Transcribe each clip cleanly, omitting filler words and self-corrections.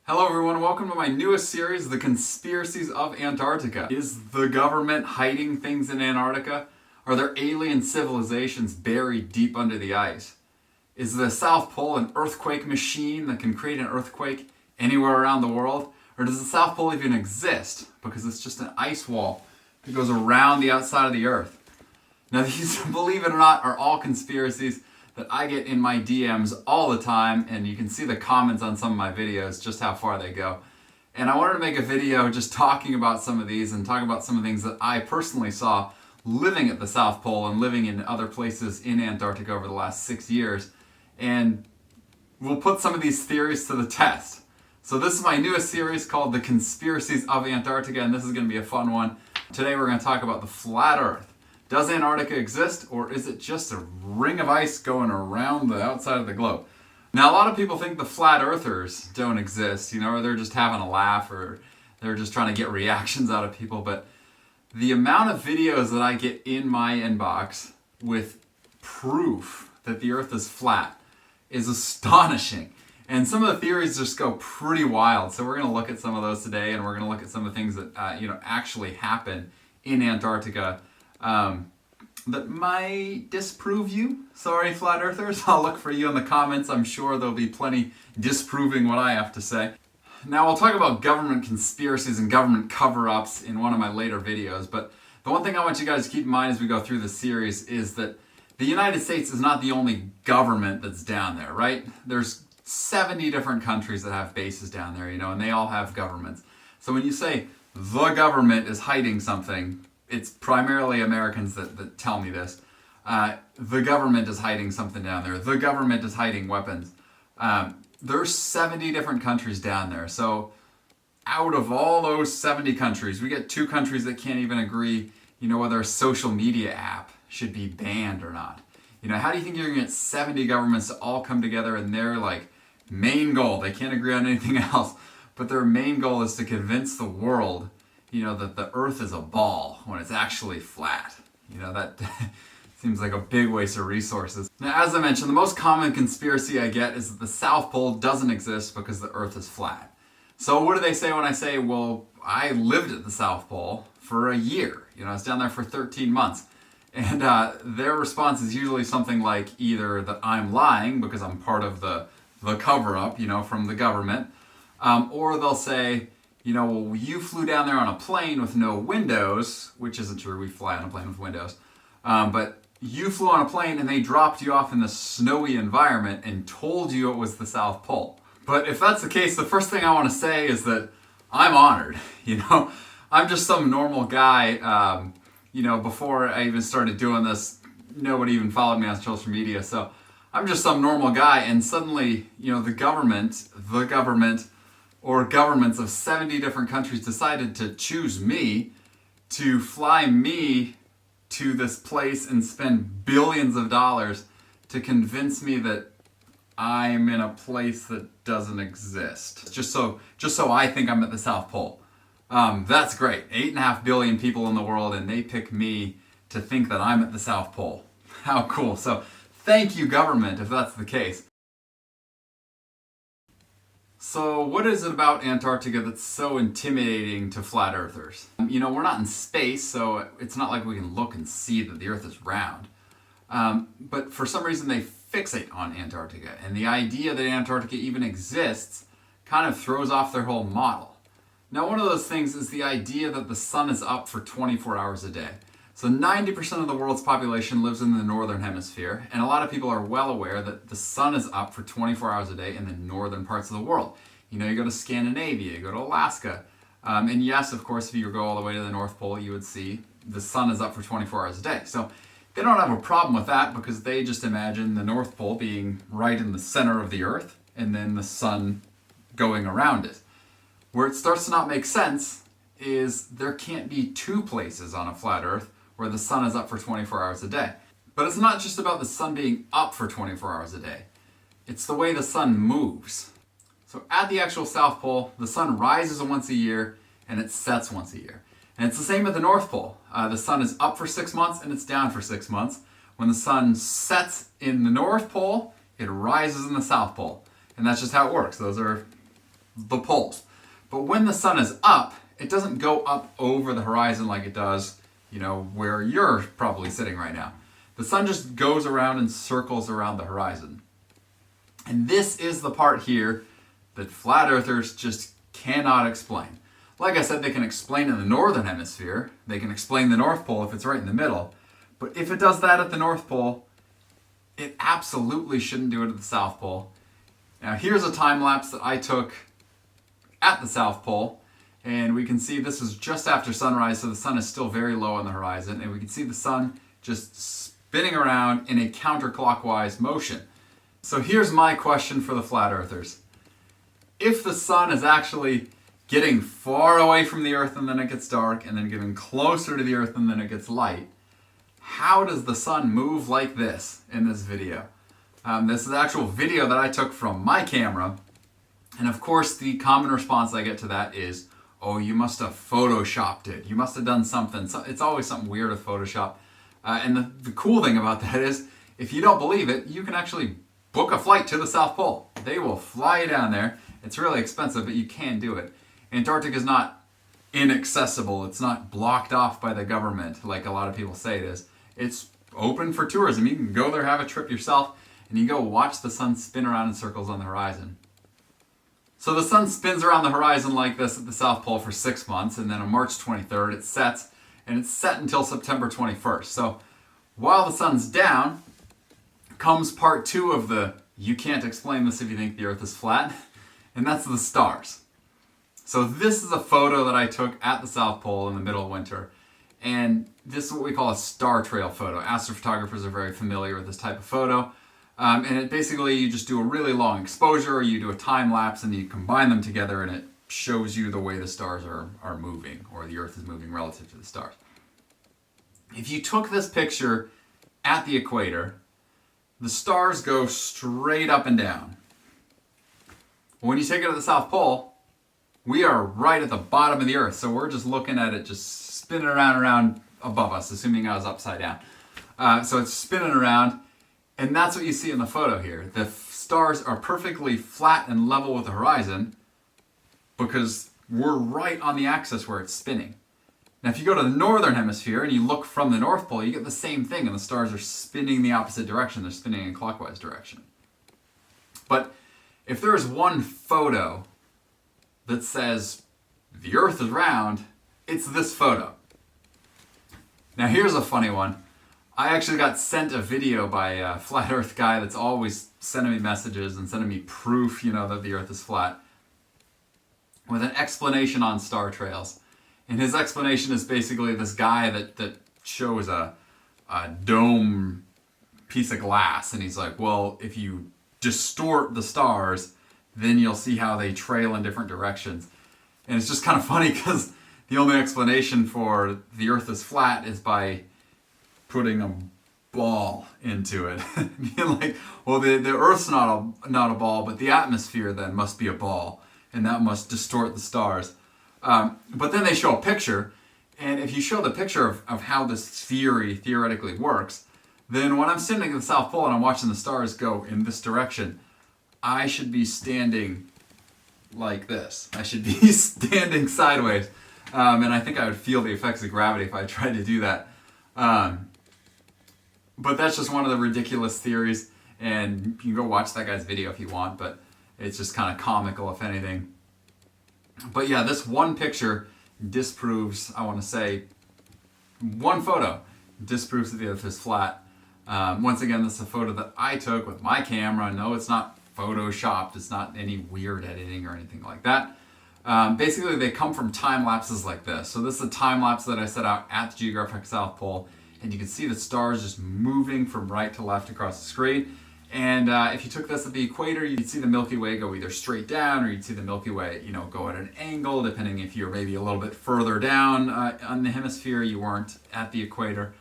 Hello everyone, welcome to my newest series, The Conspiracies of Antarctica. Is the government hiding things in Antarctica? Are there alien civilizations buried deep under the ice? Is the South Pole an earthquake machine that can create an earthquake anywhere around the world? Or does the South Pole even exist because it's just an ice wall that goes around the outside of the Earth? Now these, believe it or not, are all conspiracies that I get in my DMs all the time, and you can see the comments on some of my videos, just how far they go. And I wanted to make a video just talking about some of these and talk about some of the things that I personally saw living at the South Pole and living in other places in Antarctica over the last 6 years. And we'll put some of these theories to the test. So this is my newest series called The Conspiracies of Antarctica, and this is going to be a fun one. Today we're going to talk about the flat Earth. Does Antarctica exist, or is it just a ring of ice going around the outside of the globe? Now, a lot of people think the flat earthers don't exist, or they're just having a laugh, or they're just trying to get reactions out of people. But the amount of videos that I get in my inbox with proof that the Earth is flat is astonishing. And some of the theories just go pretty wild. So we're going to look at some of those today, and we're going to look at some of the things that actually happen in Antarctica that might disprove you. Sorry, flat earthers. I'll look for you in the comments. I'm sure there'll be plenty disproving what I have to say. Now, we'll talk about government conspiracies and government cover-ups in one of my later videos, but the one thing I want you guys to keep in mind as we go through this series is that the United States is not the only government that's down there, right? There's 70 different countries that have bases down there, and they all have governments. So when you say the government is hiding something, it's primarily Americans that tell me this. The government is hiding something down there. The government is hiding weapons. There's 70 different countries down there. So out of all those 70 countries, we get 2 countries that can't even agree, whether a social media app should be banned or not. How do you think you're going to get 70 governments to all come together and their main goal, they can't agree on anything else, but their main goal is to convince the world that the Earth is a ball when it's actually flat. That seems like a big waste of resources. Now, as I mentioned, the most common conspiracy I get is that the South Pole doesn't exist because the Earth is flat. So what do they say when I say, well, I lived at the South Pole for a year. I was down there for 13 months. And their response is usually something like either that I'm lying because I'm part of the cover-up, from the government, or they'll say, well, you flew down there on a plane with no windows, which isn't true, we fly on a plane with windows, but you flew on a plane and they dropped you off in the snowy environment and told you it was the South Pole. But if that's the case, the first thing I want to say is that I'm honored, I'm just some normal guy, before I even started doing this, nobody even followed me on social media, so I'm just some normal guy, and suddenly, the government, or governments of 70 different countries decided to choose me to fly me to this place and spend billions of dollars to convince me that I'm in a place that doesn't exist. Just so I think I'm at the South Pole. That's great. 8.5 billion people in the world, and they pick me to think that I'm at the South Pole. How cool. So thank you, government, if that's the case. So what is it about Antarctica that's so intimidating to flat earthers? We're not in space, so it's not like we can look and see that the Earth is round. But for some reason they fixate on Antarctica, and the idea that Antarctica even exists kind of throws off their whole model. Now, one of those things is the idea that the sun is up for 24 hours a day. So 90% of the world's population lives in the northern hemisphere, and a lot of people are well aware that the sun is up for 24 hours a day in the northern parts of the world. You go to Scandinavia, you go to Alaska, and yes, of course, if you go all the way to the North Pole, you would see the sun is up for 24 hours a day. So they don't have a problem with that because they just imagine the North Pole being right in the center of the Earth and then the sun going around it. Where it starts to not make sense is there can't be 2 places on a flat Earth where the sun is up for 24 hours a day. But it's not just about the sun being up for 24 hours a day. It's the way the sun moves. So at the actual South Pole, the sun rises once a year and it sets once a year. And it's the same at the North Pole. The sun is up for 6 months and it's down for 6 months. When the sun sets in the North Pole, it rises in the South Pole. And that's just how it works. Those are the poles. But when the sun is up, it doesn't go up over the horizon like it does, where you're probably sitting right now. The sun just goes around and circles around the horizon. And this is the part here that flat earthers just cannot explain. Like I said, they can explain in the northern hemisphere. They can explain the North Pole if it's right in the middle. But if it does that at the North Pole, it absolutely shouldn't do it at the South Pole. Now here's a time lapse that I took at the South Pole. And we can see this is just after sunrise, so the sun is still very low on the horizon. And we can see the sun just spinning around in a counterclockwise motion. So here's my question for the flat earthers. If the sun is actually getting far away from the earth and then it gets dark, and then getting closer to the earth and then it gets light, how does the sun move like this in this video? This is an actual video that I took from my camera. And of course, the common response I get to that is, oh, you must have photoshopped it. You must have done something. So it's always something weird with Photoshop. And the cool thing about that is, if you don't believe it, you can actually book a flight to the South Pole. They will fly you down there. It's really expensive, but you can do it. Antarctica is not inaccessible. It's not blocked off by the government like a lot of people say it is. It's open for tourism. You can go there, have a trip yourself, and you go watch the sun spin around in circles on the horizon. So the sun spins around the horizon like this at the South Pole for 6 months, and then on March 23rd it sets, and it's set until September 21st. So while the sun's down, comes part 2 of the you can't explain this if you think the earth is flat, and that's the stars. So this is a photo that I took at the South Pole in the middle of winter, and this is what we call a star trail photo. Astrophotographers are very familiar with this type of photo, and it basically, you just do a really long exposure, or you do a time lapse, and you combine them together, and it shows you the way the stars are moving, or the earth is moving relative to the stars. If you took this picture at the equator, the stars go straight up and down. When you take it at the South Pole, we are right at the bottom of the earth, so we're just looking at it just spinning around above us, assuming I was upside down. So it's spinning around, and that's what you see in the photo here. The stars are perfectly flat and level with the horizon because we're right on the axis where it's spinning. Now if you go to the northern hemisphere and you look from the North Pole, you get the same thing, and the stars are spinning the opposite direction. They're spinning in clockwise direction. But if there is one photo that says the earth is round, it's this photo. Now here's a funny one. I actually got sent a video by a flat earth guy that's always sending me messages and sending me proof, that the earth is flat, with an explanation on star trails. And his explanation is basically this guy that shows a dome piece of glass, and he's like, well, if you distort the stars, then you'll see how they trail in different directions. And it's just kind of funny because the only explanation for the earth is flat is by putting a ball into it. Being like, well, the earth's not a ball, but the atmosphere then must be a ball, and that must distort the stars. But then they show a picture, and if you show the picture of how this theoretically works, then when I'm sitting at the South Pole and I'm watching the stars go in this direction, I should be standing like this. I should be standing sideways. And I think I would feel the effects of gravity if I tried to do that. But that's just one of the ridiculous theories, and you can go watch that guy's video if you want, but it's just kind of comical, if anything. But yeah, this one picture disproves, I want to say, one photo disproves that the earth is flat. Once again, this is a photo that I took with my camera. No, it's not photoshopped. It's not any weird editing or anything like that. Basically, they come from time lapses like this. So this is a time lapse that I set out at the geographic South Pole, and you can see the stars just moving from right to left across the screen. And if you took this at the equator, you'd see the Milky Way go either straight down, or you'd see the Milky Way, go at an angle, depending if you're maybe a little bit further down on the hemisphere, you weren't at the equator.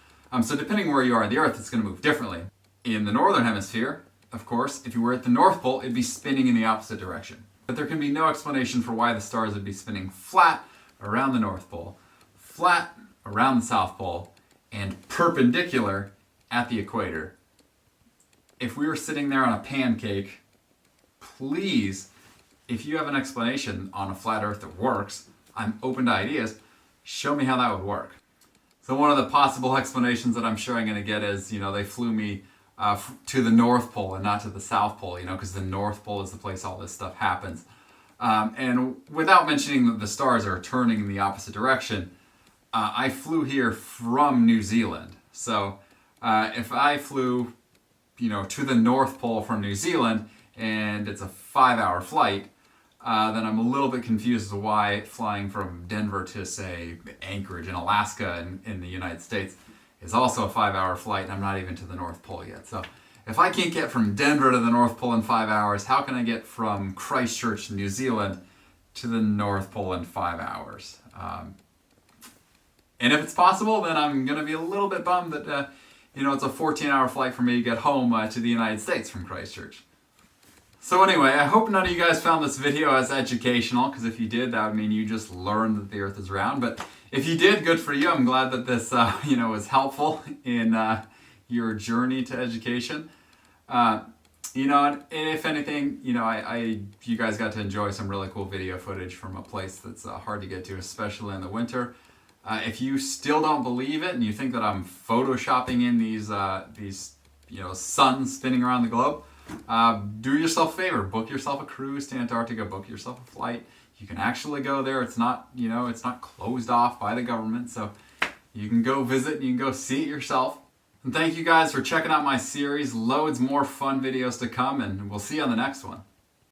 So depending where you are on the Earth, it's going to move differently. In the northern hemisphere, of course, if you were at the North Pole, it'd be spinning in the opposite direction. But there can be no explanation for why the stars would be spinning flat around the North Pole, flat around the South Pole, and perpendicular at the equator. If we were sitting there on a pancake, please if you have an explanation on a flat earth that works, I'm open to ideas. Show me how that would work. So one of the possible explanations that I'm sure I'm going to get is, they flew me to the North Pole and not to the South Pole, because the North Pole is the place all this stuff happens. And without mentioning that the stars are turning in the opposite direction, I flew here from New Zealand. So if I flew, to the North Pole from New Zealand and it's a 5-hour flight, then I'm a little bit confused as to why flying from Denver to, say, Anchorage in Alaska in the United States is also a 5-hour flight, and I'm not even to the North Pole yet. So if I can't get from Denver to the North Pole in 5 hours, how can I get from Christchurch, New Zealand, to the North Pole in 5 hours? And if it's possible, then I'm going to be a little bit bummed that, it's a 14-hour flight for me to get home to the United States from Christchurch. So anyway, I hope none of you guys found this video as educational, because if you did, that would mean you just learned that the Earth is round. But if you did, good for you. I'm glad that this, was helpful in your journey to education. And if anything, you guys got to enjoy some really cool video footage from a place that's hard to get to, especially in the winter. If you still don't believe it and you think that I'm photoshopping in these suns spinning around the globe, do yourself a favor. Book yourself a cruise to Antarctica. Book yourself a flight. You can actually go there. It's not, it's not closed off by the government. So you can go visit and you can go see it yourself. And thank you guys for checking out my series. Loads more fun videos to come, and we'll see you on the next one.